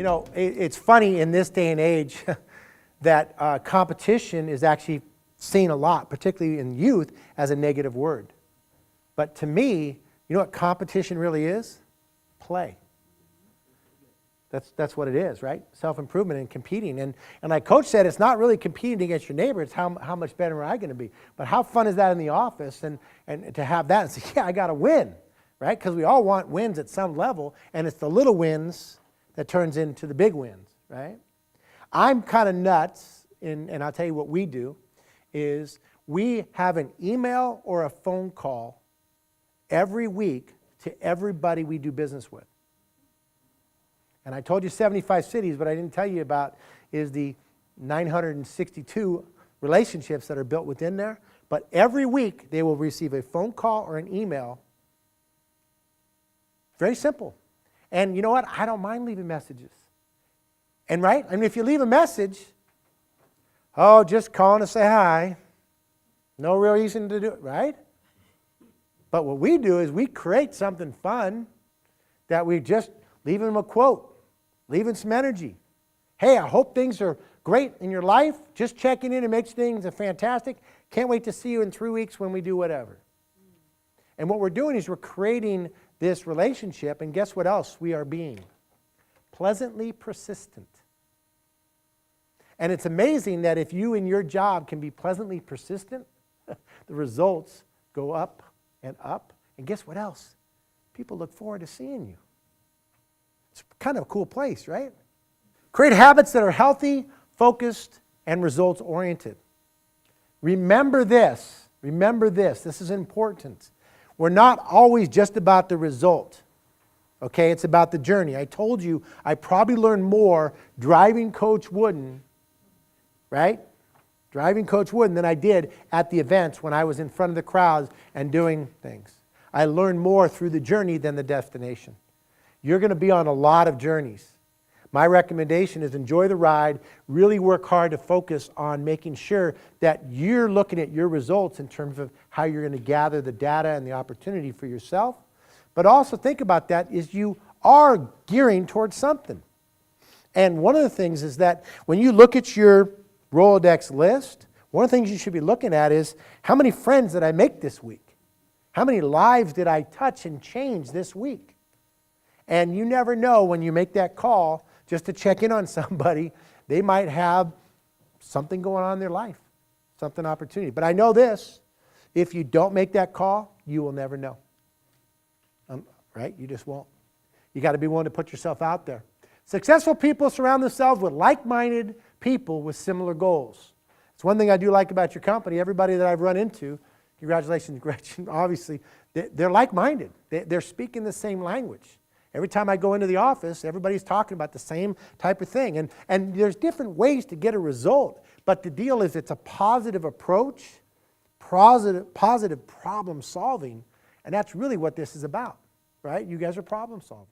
know, it's funny in this day and age that competition is actually seen a lot, particularly in youth, as a negative word. But to me, you know what competition really is? Play. That's what it is, right? Self-improvement and competing. And like Coach said, it's not really competing against your neighbor. It's how much better am I going to be. But how fun is that in the office and to have that and say, yeah, I got to win, right? Because we all want wins at some level, and it's the little wins that turns into the big wins, right? I'm kind of nuts, and I'll tell you what we do, is we have an email or a phone call every week to everybody we do business with. And I told you 75 cities, but I didn't tell you about is the 962 relationships that are built within there. But every week they will receive a phone call or an email. Very simple. And you know what? I don't mind leaving messages. And right? I mean, if you leave a message, oh, just calling to say hi. No real reason to do it, right? But what we do is we create something fun that we just leave them a quote. Leaving some energy. Hey, I hope things are great in your life. Just checking in and makes things fantastic. Can't wait to see you in 3 weeks when we do whatever. And what we're doing is we're creating this relationship, and guess what else we are being? Pleasantly persistent. And it's amazing that if you in your job can be pleasantly persistent, the results go up and up. And guess what else? People look forward to seeing you. It's kind of a cool place, right? Create habits that are healthy, focused, and results-oriented. Remember this. Remember this. This is important. We're not always just about the result. Okay? It's about the journey. I told you I probably learned more driving Coach Wooden, right? Driving Coach Wooden than I did at the events when I was in front of the crowds and doing things. I learned more through the journey than the destination. You're going to be on a lot of journeys. My recommendation is enjoy the ride, really work hard to focus on making sure that you're looking at your results in terms of how you're going to gather the data and the opportunity for yourself. But also think about that is you are gearing towards something. And one of the things is that when you look at your Rolodex list, one of the things you should be looking at is how many friends did I make this week? How many lives did I touch and change this week? And you never know when you make that call just to check in on somebody, they might have something going on in their life, something opportunity. But I know this, if you don't make that call, you will never know. Right? You just won't. You got to be willing to put yourself out there. Successful people surround themselves with like-minded people with similar goals. It's one thing I do like about your company. Everybody that I've run into, congratulations, Gretchen, obviously, they're like-minded. They're speaking the same language. Every time I go into the office, everybody's talking about the same type of thing. And there's different ways to get a result. But the deal is it's a positive approach, positive problem solving. And that's really what this is about, right? You guys are problem solvers.